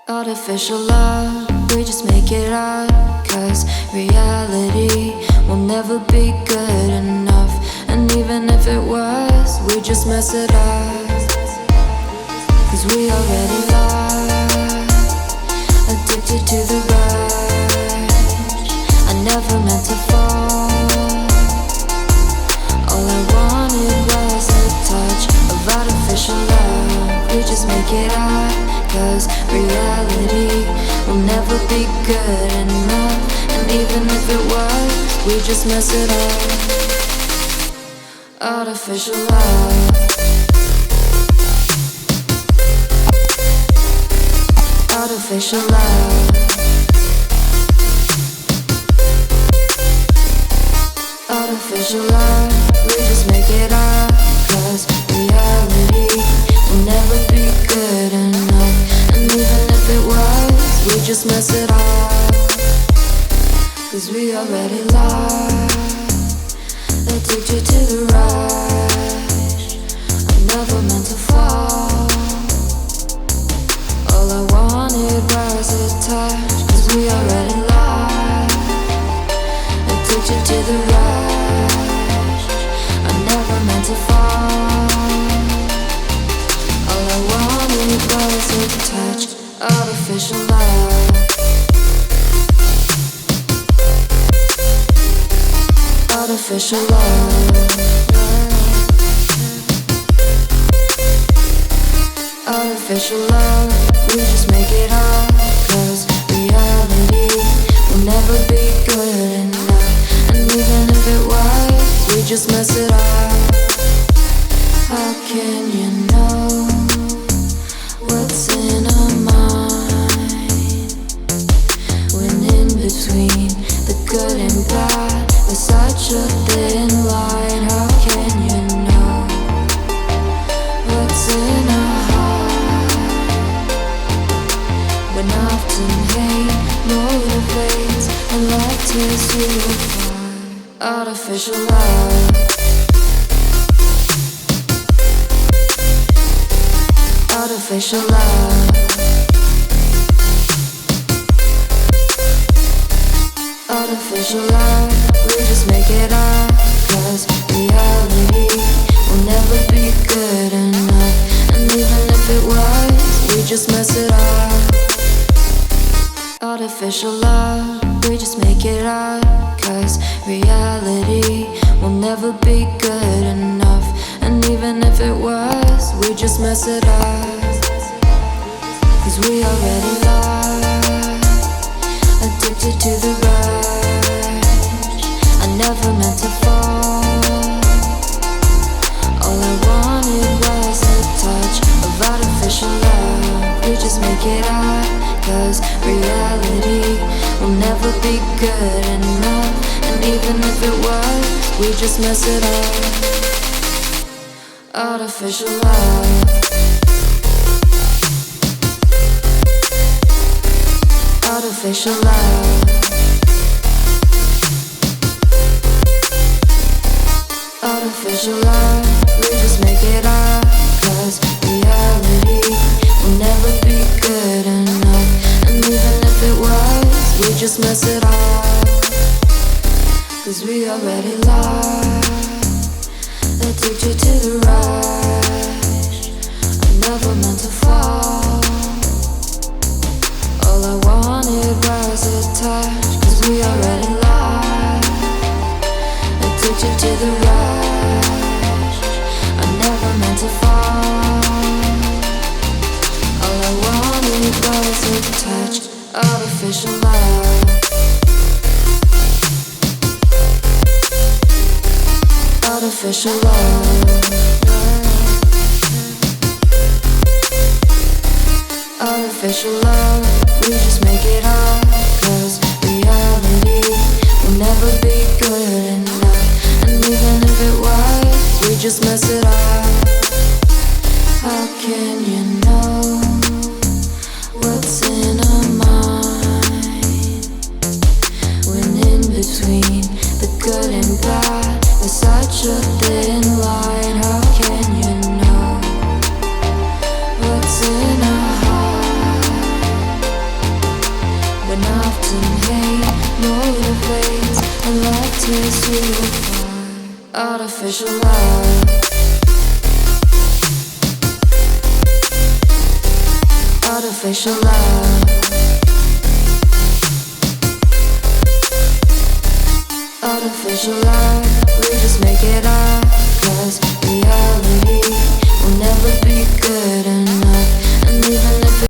Artificial love, we just make it up. Cause reality will never be good enough. And even if it was, we just mess it up. Cause we already lost, addicted to the rush. I never meant to fall. All I wanted was a touch of artificial love. We just make it up. Cause reality will never be good enough. And even if it was, we just mess it up. Artificial love. Artificial love. Artificial love. We just make it up. Cause reality will never be good enough. And even if it was, we just mess it up. Cause we already lost, addicted to the rush. I never meant to fall. All I wanted was a touch. Cause we already lost, addicted to the rush. I never meant to fall. All I wanted was a touch. Artificial love. Artificial love. Artificial love. We just make it up. Cause reality will never be good enough. And even if it was, we just mess it up. How can you know what's in our mind? When in between the good and bad, there's such a thin line. How can you know what's in our heart? When often hate motivates and love tears you apart. Artificial love. Artificial love. Artificial love. We just make it up. Cause reality will never be good enough. And even if it was, we just mess it up. Artificial love. We just make it up. Cause reality will never be good enough. And even if it was, we just mess it up. Cause we already lost, addicted to the rush. I never meant to fall. All I wanted was a touch of artificial love. We just make it up. Cause reality will never be good enough. And even if it was, we just mess it up. Artificial love. Artificial love. Artificial love. We just make it up. Cause reality will never be good enough. And even if it was, we just mess it up. Cause we already lost, addicted to the rush. I never meant to fall. All I wanted was a touch. Cause we already lost, addicted to the rush. I never meant to fall. All I wanted was a touch. Artificial love. Artificial love. Artificial love. We just make it up. Cause reality will never be good enough. And even if it was, we just mess it up. How can you know what's in our mind? When in between the good and bad, there's such a thin line. How can you know what's in our heart? and love tears you apart. Artificial love. Artificial love. Artificial love. We just make it up, 'cause reality will never be good